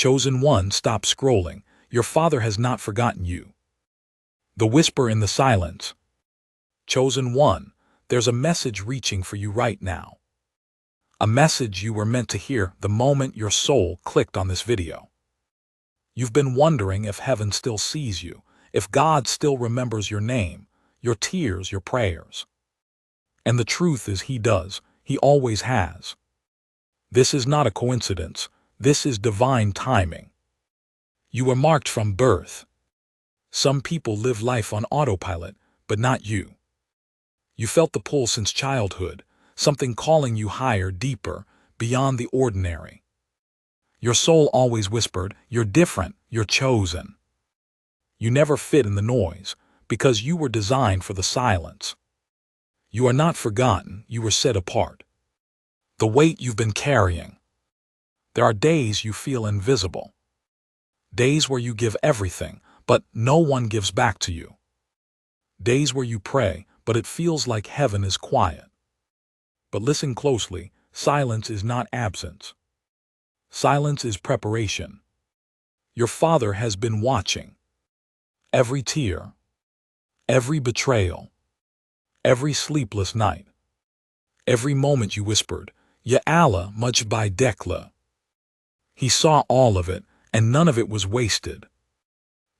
Chosen one, stop scrolling. Your Father has not forgotten you. The whisper in the silence. Chosen one, there's a message reaching for you right now. A message you were meant to hear the moment your soul clicked on this video. You've been wondering if heaven still sees you, if God still remembers your name, your tears, your prayers. And the truth is, He does. He always has. This is not a coincidence. This is divine timing. You were marked from birth. Some people live life on autopilot, but not you. You felt the pull since childhood, something calling you higher, deeper, beyond the ordinary. Your soul always whispered, "You're different, you're chosen." You never fit in the noise, because you were designed for the silence. You are not forgotten, you were set apart. The weight you've been carrying. There are days you feel invisible. Days where you give everything, but no one gives back to you. Days where you pray, but it feels like heaven is quiet. But listen closely, silence is not absence. Silence is preparation. Your Father has been watching. Every tear, every betrayal, every sleepless night, every moment you whispered, "Ya Allah, much by Dekla." He saw all of it, and none of it was wasted.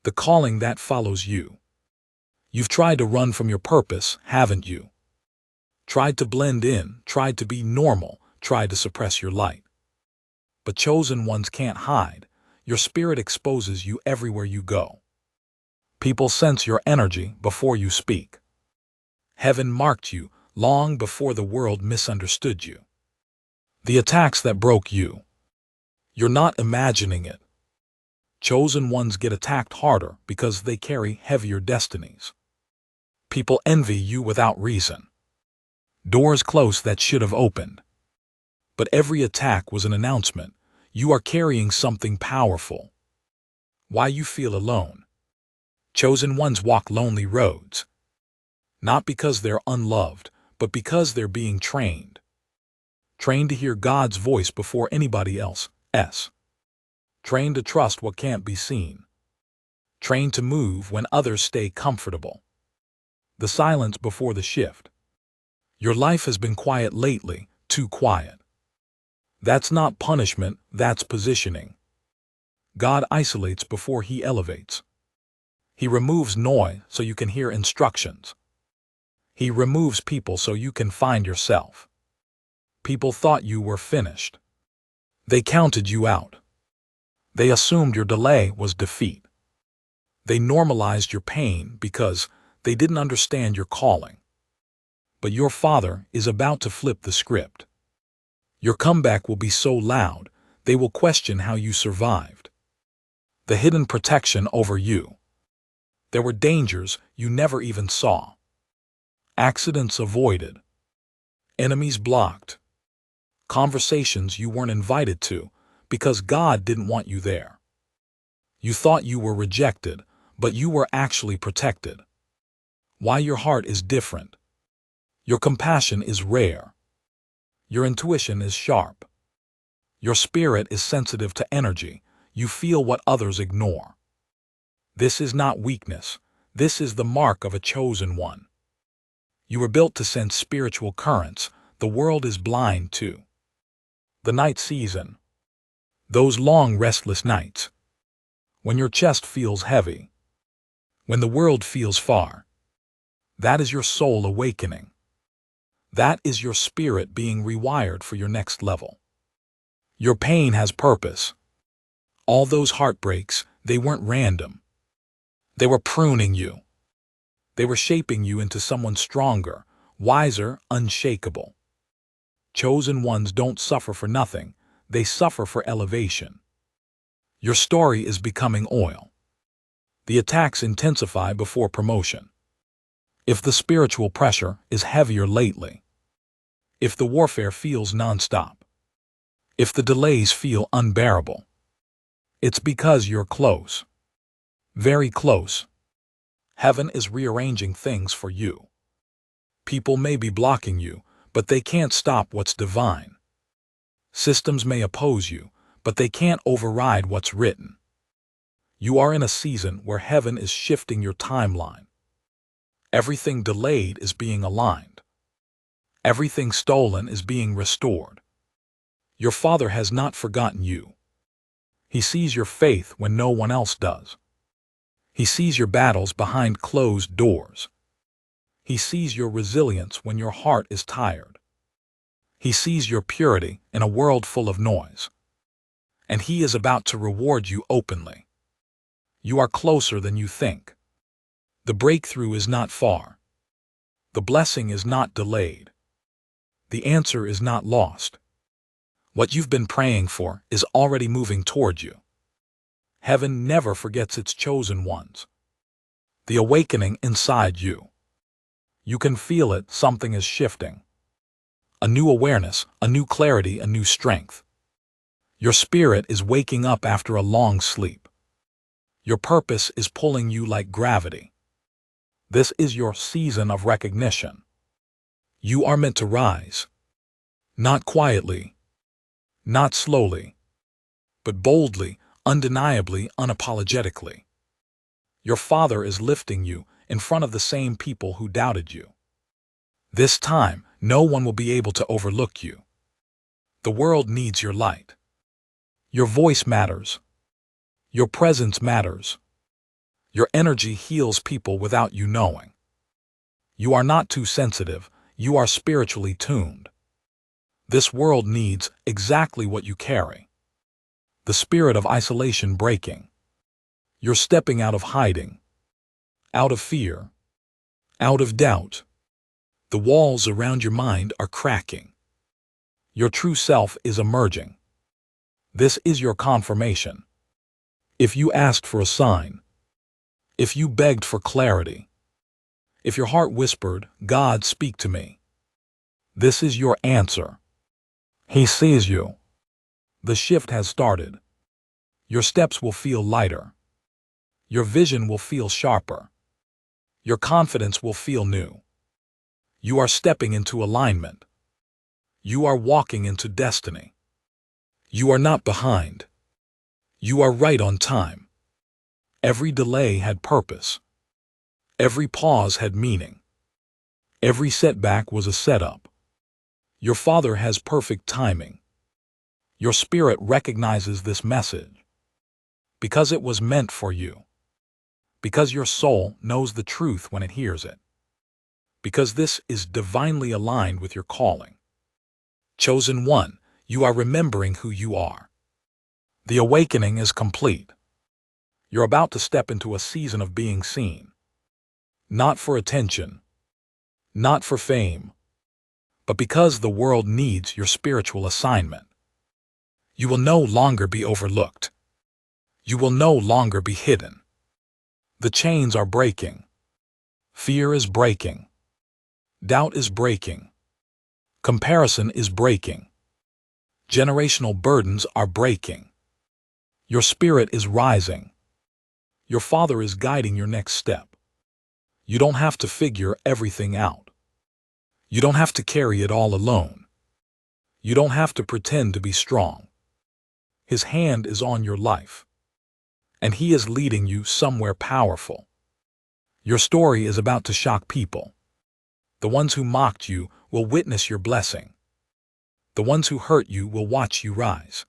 The calling that follows you. You've tried to run from your purpose, haven't you? Tried to blend in, tried to be normal, tried to suppress your light. But chosen ones can't hide. Your spirit exposes you everywhere you go. People sense your energy before you speak. Heaven marked you long before the world misunderstood you. The attacks that broke you. You're not imagining it. Chosen ones get attacked harder because they carry heavier destinies. People envy you without reason. Doors close that should have opened. But every attack was an announcement. You are carrying something powerful. Why you feel alone. Chosen ones walk lonely roads. Not because they're unloved, but because they're being trained. Trained to hear God's voice before anybody else's. Trained to trust what can't be seen. Trained to move when others stay comfortable. The silence before the shift. Your life has been quiet lately, too quiet. That's not punishment, that's positioning. God isolates before He elevates. He removes noise so you can hear instructions. He removes people so you can find yourself. People thought you were finished. They counted you out. They assumed your delay was defeat. They normalized your pain because they didn't understand your calling. But your Father is about to flip the script. Your comeback will be so loud, they will question how you survived. The hidden protection over you. There were dangers you never even saw. Accidents avoided. Enemies blocked. Conversations you weren't invited to because God didn't want you there. You thought you were rejected, but you were actually protected. Why your heart is different. Your compassion is rare. Your intuition is sharp. Your spirit is sensitive to energy. You feel what others ignore. This is not weakness. This is the mark of a chosen one. You were built to sense spiritual currents. The world is blind too. The night season. Those long, restless nights. When your chest feels heavy. When the world feels far. That is your soul awakening. That is your spirit being rewired for your next level. Your pain has purpose. All those heartbreaks, they weren't random. They were pruning you. They were shaping you into someone stronger, wiser, unshakable. Chosen ones don't suffer for nothing. They suffer for elevation. Your story is becoming oil. The attacks intensify before promotion. If the spiritual pressure is heavier lately. If the warfare feels nonstop. If the delays feel unbearable. It's because you're close. Very close. Heaven is rearranging things for you. People may be blocking you, but they can't stop what's divine. Systems may oppose you, but they can't override what's written. You are in a season where heaven is shifting your timeline. Everything delayed is being aligned. Everything stolen is being restored. Your Father has not forgotten you. He sees your faith when no one else does. He sees your battles behind closed doors. He sees your resilience when your heart is tired. He sees your purity in a world full of noise. And He is about to reward you openly. You are closer than you think. The breakthrough is not far. The blessing is not delayed. The answer is not lost. What you've been praying for is already moving toward you. Heaven never forgets its chosen ones. The awakening inside you. You can feel it, something is shifting. A new awareness, a new clarity, a new strength. Your spirit is waking up after a long sleep. Your purpose is pulling you like gravity. This is your season of recognition. You are meant to rise. Not quietly, not slowly, but boldly, undeniably, unapologetically. Your Father is lifting you in front of the same people who doubted you. This time, no one will be able to overlook you. The world needs your light. Your voice matters. Your presence matters. Your energy heals people without you knowing. You are not too sensitive, you are spiritually tuned. This world needs exactly what you carry. The spirit of isolation breaking. You're stepping out of hiding, out of fear, out of doubt. The walls around your mind are cracking. Your true self is emerging. This is your confirmation. If you asked for a sign, if you begged for clarity, if your heart whispered, "God, speak to me," this is your answer. He sees you. The shift has started. Your steps will feel lighter. Your vision will feel sharper. Your confidence will feel new. You are stepping into alignment. You are walking into destiny. You are not behind. You are right on time. Every delay had purpose. Every pause had meaning. Every setback was a setup. Your Father has perfect timing. Your spirit recognizes this message because it was meant for you. Because your soul knows the truth when it hears it. Because this is divinely aligned with your calling. Chosen one, you are remembering who you are. The awakening is complete. You're about to step into a season of being seen. Not for attention, not for fame, but because the world needs your spiritual assignment. You will no longer be overlooked. You will no longer be hidden. The chains are breaking. Fear is breaking. Doubt is breaking. Comparison is breaking. Generational burdens are breaking. Your spirit is rising. Your Father is guiding your next step. You don't have to figure everything out. You don't have to carry it all alone. You don't have to pretend to be strong. His hand is on your life. And He is leading you somewhere powerful. Your story is about to shock people. The ones who mocked you will witness your blessing. The ones who hurt you will watch you rise.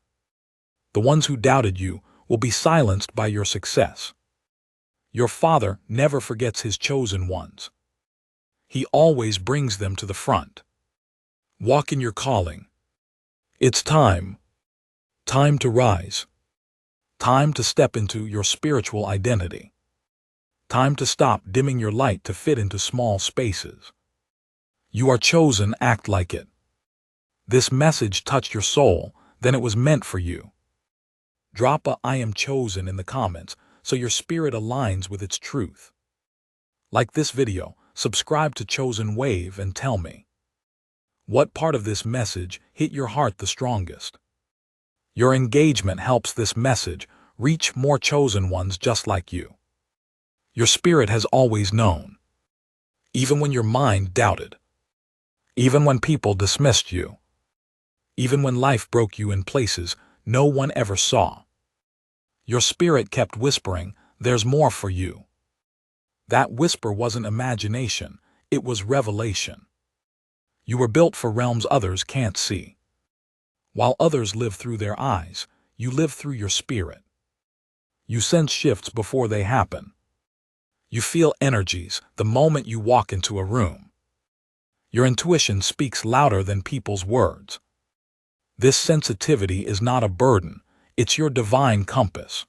The ones who doubted you will be silenced by your success. Your Father never forgets His chosen ones. He always brings them to the front. Walk in your calling. It's time. Time to rise. Time to step into your spiritual identity. Time to stop dimming your light to fit into small spaces. You are chosen, act like it. This message touched your soul, then it was meant for you. Drop a "I am chosen" in the comments so your spirit aligns with its truth. Like this video, subscribe to Chosen Wave and tell me, what part of this message hit your heart the strongest? Your engagement helps this message reach more chosen ones just like you. Your spirit has always known. Even when your mind doubted. Even when people dismissed you. Even when life broke you in places no one ever saw. Your spirit kept whispering, "There's more for you." That whisper wasn't imagination, it was revelation. You were built for realms others can't see. While others live through their eyes, you live through your spirit. You sense shifts before they happen. You feel energies the moment you walk into a room. Your intuition speaks louder than people's words. This sensitivity is not a burden, it's your divine compass.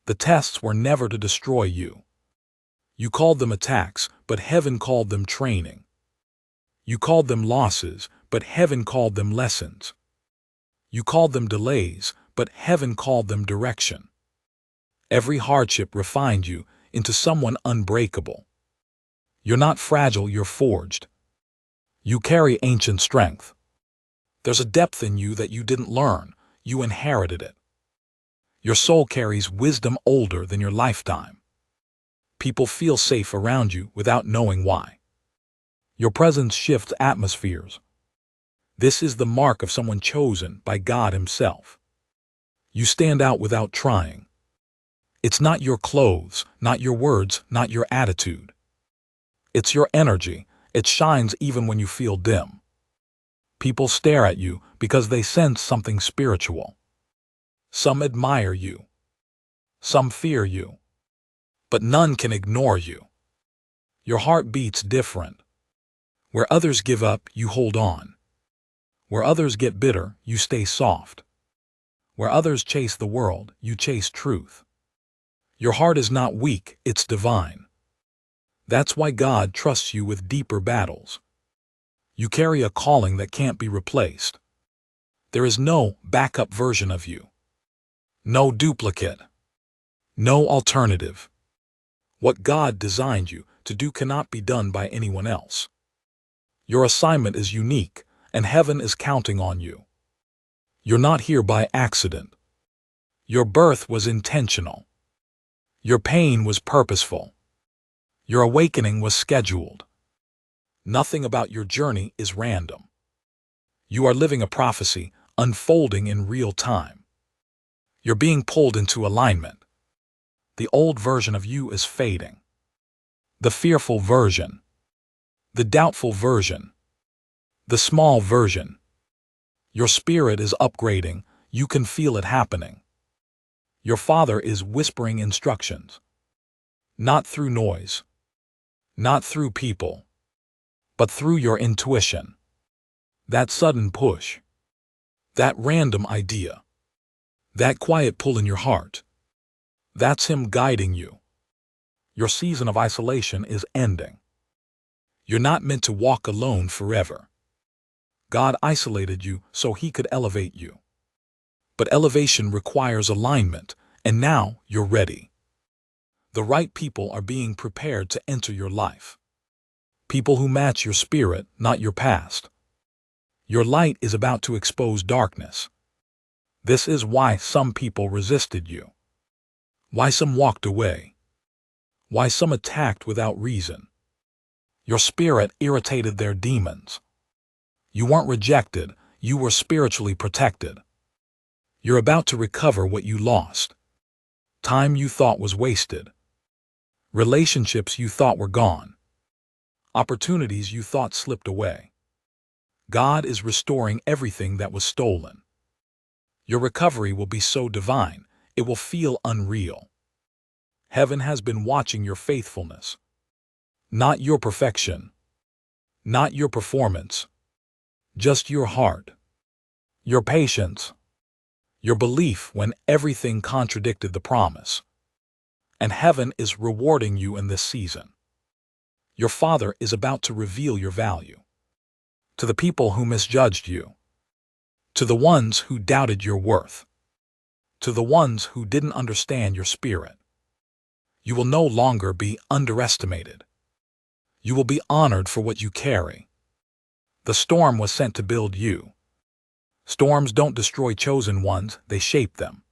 The tests were never to destroy you. You called them attacks, but heaven called them training. You called them losses, but heaven called them lessons. You called them delays, but heaven called them direction. Every hardship refined you into someone unbreakable. You're not fragile, you're forged. You carry ancient strength. There's a depth in you that you didn't learn, you inherited it. Your soul carries wisdom older than your lifetime. People feel safe around you without knowing why. Your presence shifts atmospheres. This is the mark of someone chosen by God Himself. You stand out without trying. It's not your clothes, not your words, not your attitude. It's your energy. It shines even when you feel dim. People stare at you because they sense something spiritual. Some admire you. Some fear you. But none can ignore you. Your heart beats different. Where others give up, you hold on. Where others get bitter, you stay soft. Where others chase the world, you chase truth. Your heart is not weak, it's divine. That's why God trusts you with deeper battles. You carry a calling that can't be replaced. There is no backup version of you. No duplicate. No alternative. What God designed you to do cannot be done by anyone else. Your assignment is unique, and heaven is counting on you. You're not here by accident. Your birth was intentional. Your pain was purposeful. Your awakening was scheduled. Nothing about your journey is random. You are living a prophecy, unfolding in real time. You're being pulled into alignment. The old version of you is fading. The fearful version. The doubtful version. The small version. Your spirit is upgrading. You can feel it happening. Your Father is whispering instructions. Not through noise. Not through people. But through your intuition. That sudden push. That random idea. That quiet pull in your heart. That's Him guiding you. Your season of isolation is ending. You're not meant to walk alone forever. God isolated you so He could elevate you. But elevation requires alignment, and now you're ready. The right people are being prepared to enter your life. People who match your spirit, not your past. Your light is about to expose darkness. This is why some people resisted you. Why some walked away. Why some attacked without reason. Your spirit irritated their demons. You weren't rejected, you were spiritually protected. You're about to recover what you lost. Time you thought was wasted. Relationships you thought were gone. Opportunities you thought slipped away. God is restoring everything that was stolen. Your recovery will be so divine, it will feel unreal. Heaven has been watching your faithfulness. Not your perfection. Not your performance. Just your heart. Your patience. Your belief when everything contradicted the promise. And heaven is rewarding you in this season. Your Father is about to reveal your value. To the people who misjudged you. To the ones who doubted your worth. To the ones who didn't understand your spirit. You will no longer be underestimated. You will be honored for what you carry. The storm was sent to build you. Storms don't destroy chosen ones, they shape them.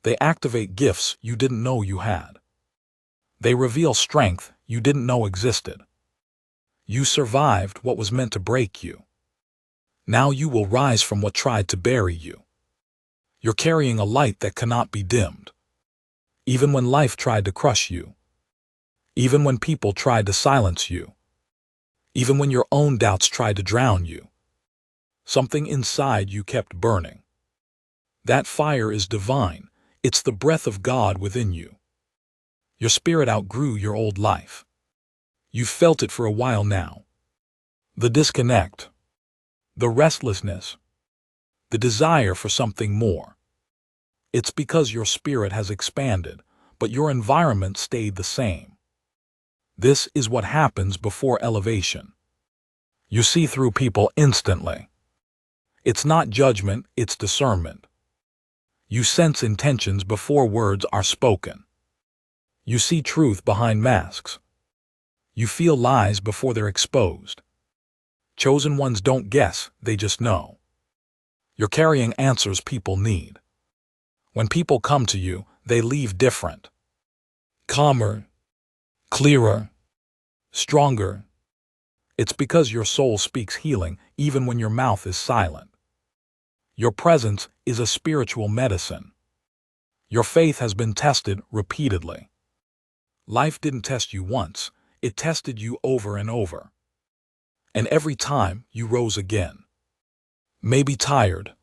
They activate gifts you didn't know you had. They reveal strength you didn't know existed. You survived what was meant to break you. Now you will rise from what tried to bury you. You're carrying a light that cannot be dimmed. Even when life tried to crush you, even when people tried to silence you, even when your own doubts tried to drown you, something inside you kept burning. That fire is divine. It's the breath of God within you. Your spirit outgrew your old life. You've felt it for a while now. The disconnect, the restlessness, the desire for something more. It's because your spirit has expanded, but your environment stayed the same. This is what happens before elevation. You see through people instantly. It's not judgment, it's discernment. You sense intentions before words are spoken. You see truth behind masks. You feel lies before they're exposed. Chosen ones don't guess, they just know. You're carrying answers people need. When people come to you, they leave different. Calmer, clearer, stronger. It's because your soul speaks healing even when your mouth is silent. Your presence is a spiritual medicine. Your faith has been tested repeatedly. Life didn't test you once, it tested you over and over. And every time you rose again. Maybe tired,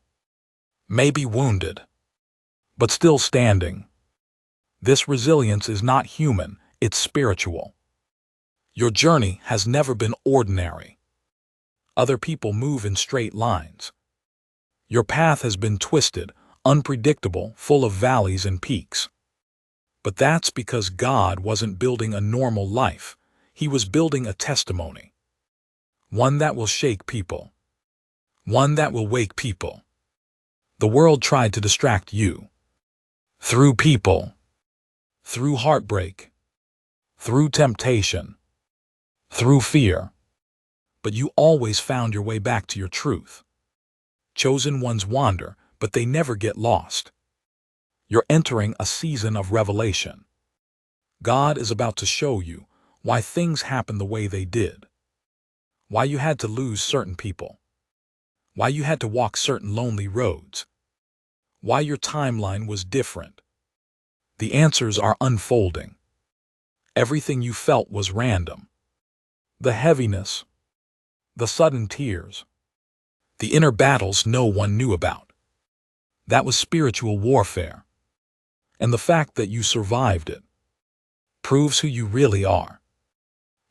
maybe wounded, but still standing. This resilience is not human, it's spiritual. Your journey has never been ordinary. Other people move in straight lines. Your path has been twisted, unpredictable, full of valleys and peaks. But that's because God wasn't building a normal life. He was building a testimony. One that will shake people. One that will wake people. The world tried to distract you. Through people. Through heartbreak. Through temptation. Through fear. But you always found your way back to your truth. Chosen ones wander, but they never get lost. You're entering a season of revelation. God is about to show you why things happen the way they did. Why you had to lose certain people. Why you had to walk certain lonely roads. Why your timeline was different. The answers are unfolding. Everything you felt was random. The heaviness, the sudden tears, the inner battles no one knew about. That was spiritual warfare. And the fact that you survived it proves who you really are.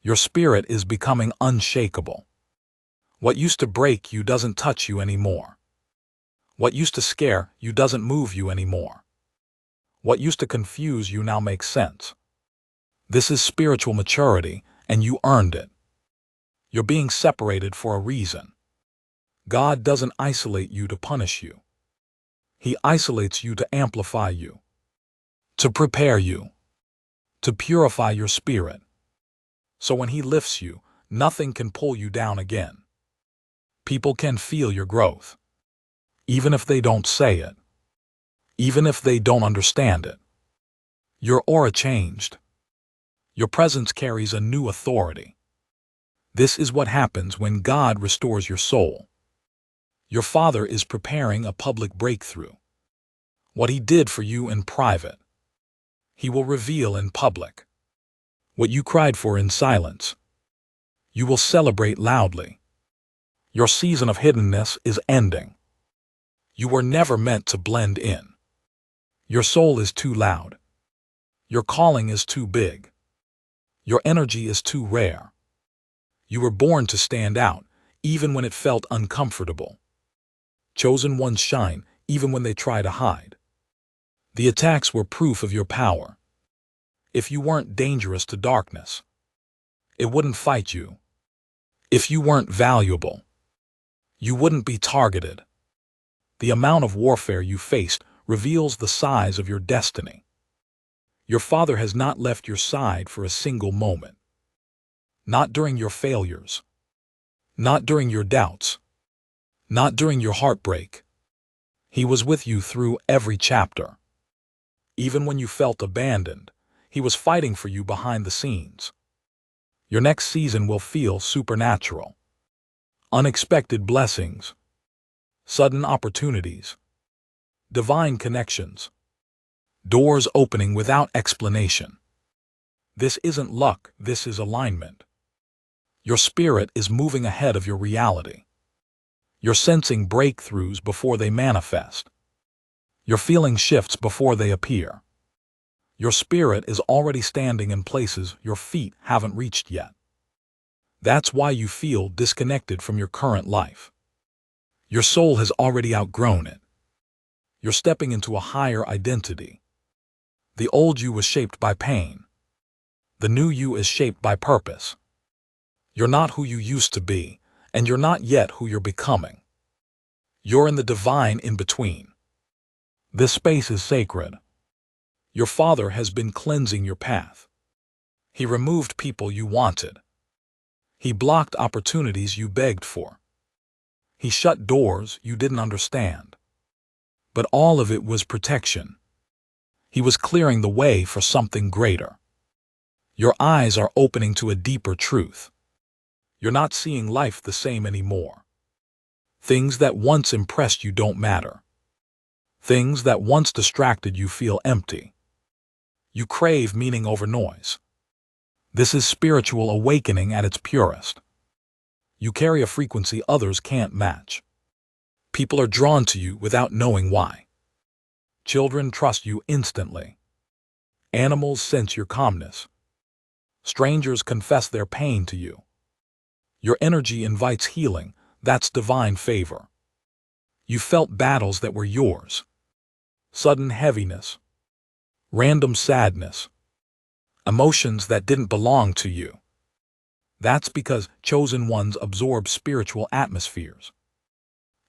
Your spirit is becoming unshakable. What used to break you doesn't touch you anymore. What used to scare you doesn't move you anymore. What used to confuse you now makes sense. This is spiritual maturity, and you earned it. You're being separated for a reason. God doesn't isolate you to punish you. He isolates you to amplify you, to prepare you, to purify your spirit. So when He lifts you, nothing can pull you down again. People can feel your growth, even if they don't say it, even if they don't understand it. Your aura changed. Your presence carries a new authority. This is what happens when God restores your soul. Your Father is preparing a public breakthrough. What He did for you in private, He will reveal in public. What you cried for in silence, you will celebrate loudly. Your season of hiddenness is ending. You were never meant to blend in. Your soul is too loud. Your calling is too big. Your energy is too rare. You were born to stand out, even when it felt uncomfortable. Chosen ones shine, even when they try to hide. The attacks were proof of your power. If you weren't dangerous to darkness, it wouldn't fight you. If you weren't valuable, you wouldn't be targeted. The amount of warfare you faced reveals the size of your destiny. Your Father has not left your side for a single moment. Not during your failures. Not during your doubts. Not during your heartbreak. He was with you through every chapter. Even when you felt abandoned, He was fighting for you behind the scenes. Your next season will feel supernatural. Unexpected blessings. Sudden opportunities. Divine connections. Doors opening without explanation. This isn't luck, this is alignment. Your spirit is moving ahead of your reality. You're sensing breakthroughs before they manifest. You're feeling shifts before they appear. Your spirit is already standing in places your feet haven't reached yet. That's why you feel disconnected from your current life. Your soul has already outgrown it. You're stepping into a higher identity. The old you was shaped by pain. The new you is shaped by purpose. You're not who you used to be, and you're not yet who you're becoming. You're in the divine in between. This space is sacred. Your Father has been cleansing your path. He removed people you wanted. He blocked opportunities you begged for. He shut doors you didn't understand. But all of it was protection. He was clearing the way for something greater. Your eyes are opening to a deeper truth. You're not seeing life the same anymore. Things that once impressed you don't matter. Things that once distracted you feel empty. You crave meaning over noise. This is spiritual awakening at its purest. You carry a frequency others can't match. People are drawn to you without knowing why. Children trust you instantly. Animals sense your calmness. Strangers confess their pain to you. Your energy invites healing. That's divine favor. You felt battles that were yours. Sudden heaviness. Random sadness. Emotions that didn't belong to you. That's because chosen ones absorb spiritual atmospheres.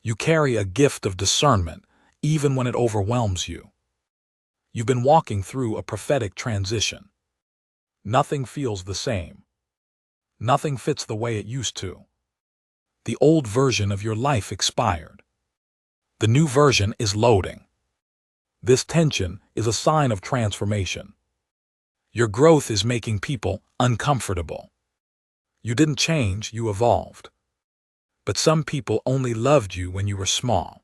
You carry a gift of discernment, even when it overwhelms you. You've been walking through a prophetic transition. Nothing feels the same. Nothing fits the way it used to. The old version of your life expired. The new version is loading. This tension is a sign of transformation. Your growth is making people uncomfortable. You didn't change, you evolved. But some people only loved you when you were small.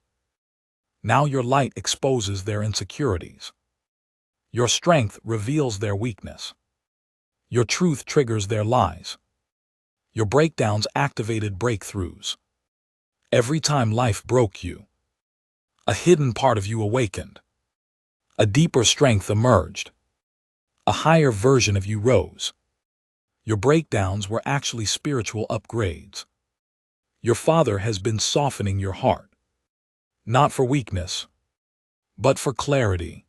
Now your light exposes their insecurities. Your strength reveals their weakness. Your truth triggers their lies. Your breakdowns activated breakthroughs. Every time life broke you, a hidden part of you awakened. A deeper strength emerged. A higher version of you rose. Your breakdowns were actually spiritual upgrades. Your Father has been softening your heart. Not for weakness, but for clarity.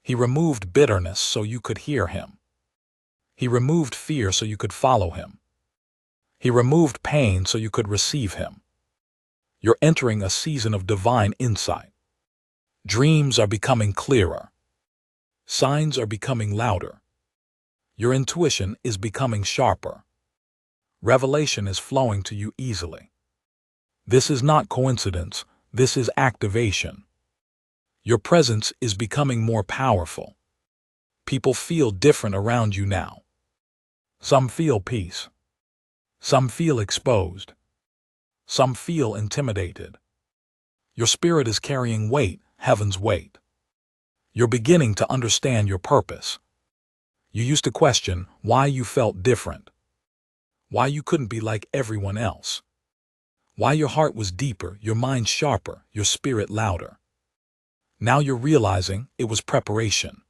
He removed bitterness so you could hear Him. He removed fear so you could follow Him. He removed pain so you could receive Him. You're entering a season of divine insight. Dreams are becoming clearer. Signs are becoming louder. Your intuition is becoming sharper. Revelation is flowing to you easily. This is not coincidence, this is activation. Your presence is becoming more powerful. People feel different around you now. Some feel peace. Some feel exposed. Some feel intimidated. Your spirit is carrying weight, heaven's weight. You're beginning to understand your purpose. You used to question why you felt different. Why you couldn't be like everyone else. Why your heart was deeper, your mind sharper, your spirit louder. Now you're realizing it was preparation.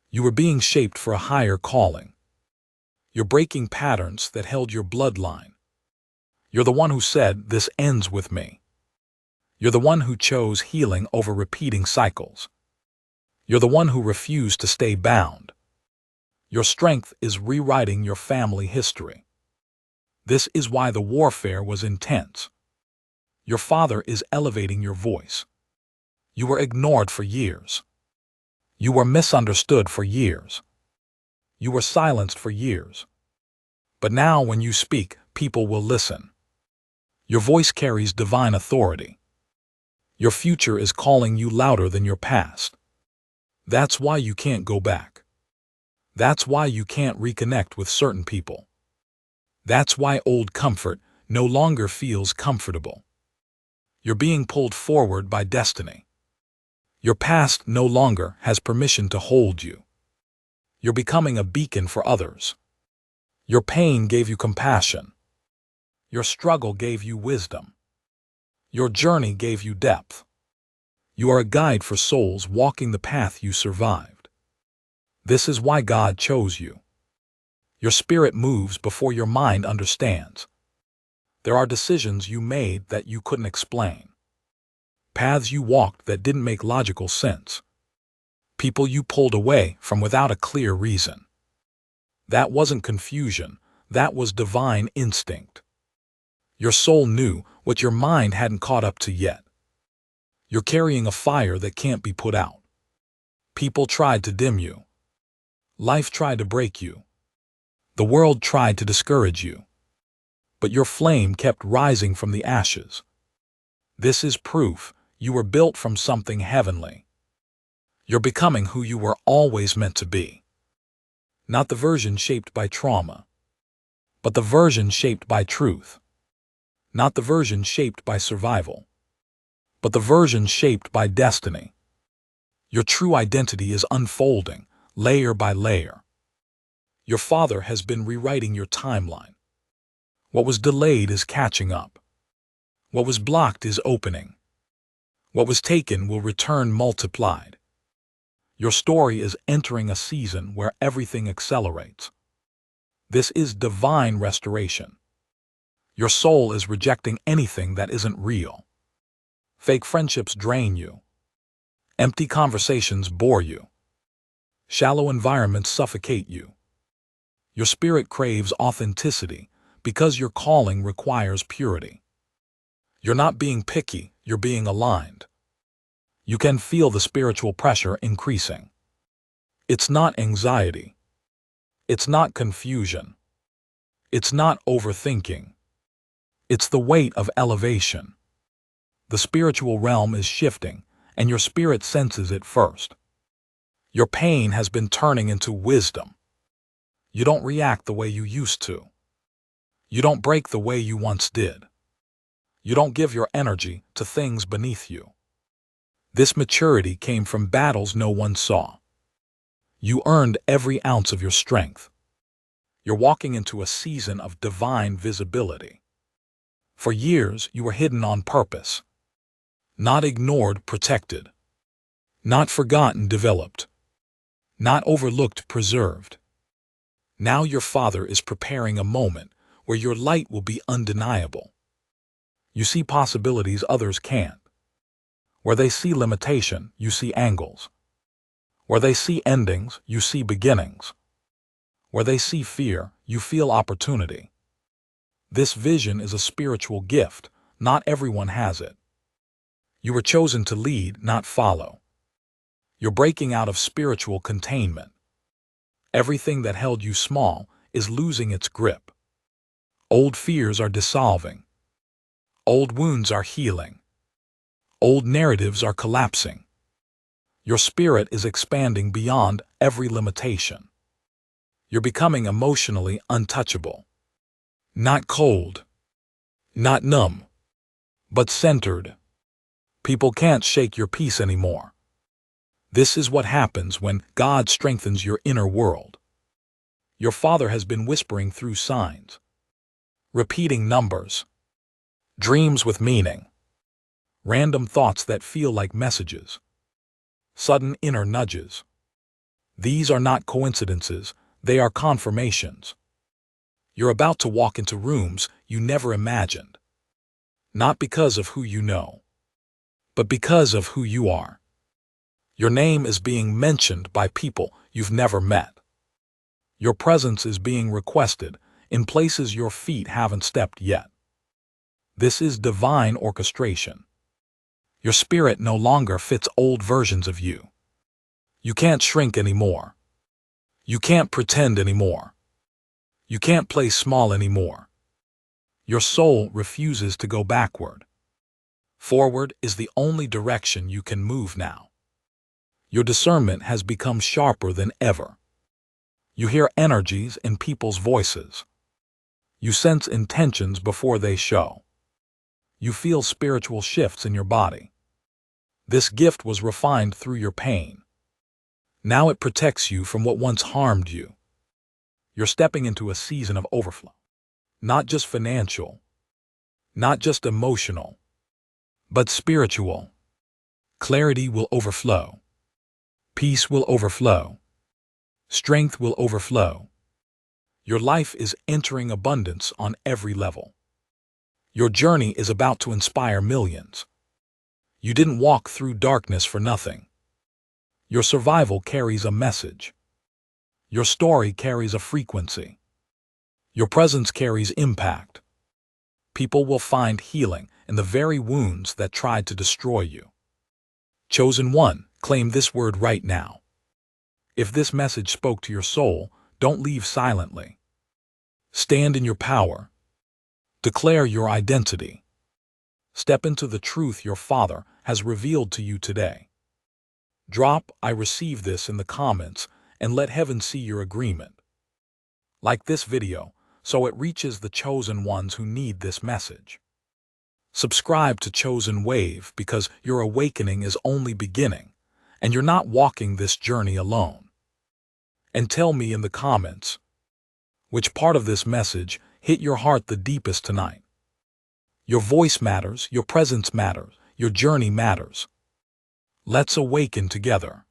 You were being shaped for a higher calling. You're breaking patterns that held your bloodline. You're the one who said, "This ends with me." You're the one who chose healing over repeating cycles. You're the one who refused to stay bound. Your strength is rewriting your family history. This is why the warfare was intense. Your Father is elevating your voice. You were ignored for years. You were misunderstood for years. You were silenced for years. But now when you speak, people will listen. Your voice carries divine authority. Your future is calling you louder than your past. That's why you can't go back. That's why you can't reconnect with certain people. That's why old comfort no longer feels comfortable. You're being pulled forward by destiny. Your past no longer has permission to hold you. You're becoming a beacon for others. Your pain gave you compassion. Your struggle gave you wisdom. Your journey gave you depth. You are a guide for souls walking the path you survived. This is why God chose you. Your spirit moves before your mind understands. There are decisions you made that you couldn't explain. Paths you walked that didn't make logical sense. People you pulled away from without a clear reason. That wasn't confusion, that was divine instinct. Your soul knew what your mind hadn't caught up to yet. You're carrying a fire that can't be put out. People tried to dim you. Life tried to break you. The world tried to discourage you. But your flame kept rising from the ashes. This is proof you were built from something heavenly. You're becoming who you were always meant to be. Not the version shaped by trauma, but the version shaped by truth. Not the version shaped by survival, but the version shaped by destiny. Your true identity is unfolding, layer by layer. Your Father has been rewriting your timeline. What was delayed is catching up. What was blocked is opening. What was taken will return multiplied. Your story is entering a season where everything accelerates. This is divine restoration. Your soul is rejecting anything that isn't real. Fake friendships drain you. Empty conversations bore you. Shallow environments suffocate you. Your spirit craves authenticity because your calling requires purity. You're not being picky, you're being aligned. You can feel the spiritual pressure increasing. It's not anxiety. It's not confusion. It's not overthinking. It's the weight of elevation. The spiritual realm is shifting, and your spirit senses it first. Your pain has been turning into wisdom. You don't react the way you used to. You don't break the way you once did. You don't give your energy to things beneath you. This maturity came from battles no one saw. You earned every ounce of your strength. You're walking into a season of divine visibility. For years, you were hidden on purpose. Not ignored, protected. Not forgotten, developed. Not overlooked, preserved. Now your Father is preparing a moment where your light will be undeniable. You see possibilities others can't. Where they see limitation, you see angles. Where they see endings, you see beginnings. Where they see fear, you feel opportunity. This vision is a spiritual gift. Not everyone has it. You were chosen to lead, not follow. You're breaking out of spiritual containment. Everything that held you small is losing its grip. Old fears are dissolving. Old wounds are healing. Old narratives are collapsing. Your spirit is expanding beyond every limitation. You're becoming emotionally untouchable. Not cold. Not numb. But centered. People can't shake your peace anymore. This is what happens when God strengthens your inner world. Your Father has been whispering through signs, repeating numbers, dreams with meaning, random thoughts that feel like messages, sudden inner nudges. These are not coincidences, they are confirmations. You're about to walk into rooms you never imagined. Not because of who you know, but because of who you are. Your name is being mentioned by people you've never met. Your presence is being requested in places your feet haven't stepped yet. This is divine orchestration. Your spirit no longer fits old versions of you. You can't shrink anymore. You can't pretend anymore. You can't play small anymore. Your soul refuses to go backward. Forward is the only direction you can move now. Your discernment has become sharper than ever. You hear energies in people's voices. You sense intentions before they show. You feel spiritual shifts in your body. This gift was refined through your pain. Now it protects you from what once harmed you. You're stepping into a season of overflow. Not just financial, not just emotional, but spiritual. Clarity will overflow. Peace will overflow. Strength will overflow. Your life is entering abundance on every level. Your journey is about to inspire millions. You didn't walk through darkness for nothing. Your survival carries a message. Your story carries a frequency. Your presence carries impact. People will find healing in the very wounds that tried to destroy you. Chosen one, claim this word right now. If this message spoke to your soul, don't leave silently. Stand in your power. Declare your identity. Step into the truth your Father has revealed to you today. Drop "I receive this" in the comments and let heaven see your agreement. Like this video so it reaches the chosen ones who need this message. Subscribe to Chosen Wave because your awakening is only beginning and you're not walking this journey alone. And tell me in the comments, which part of this message hit your heart the deepest tonight? Your voice matters, your presence matters, your journey matters. Let's awaken together.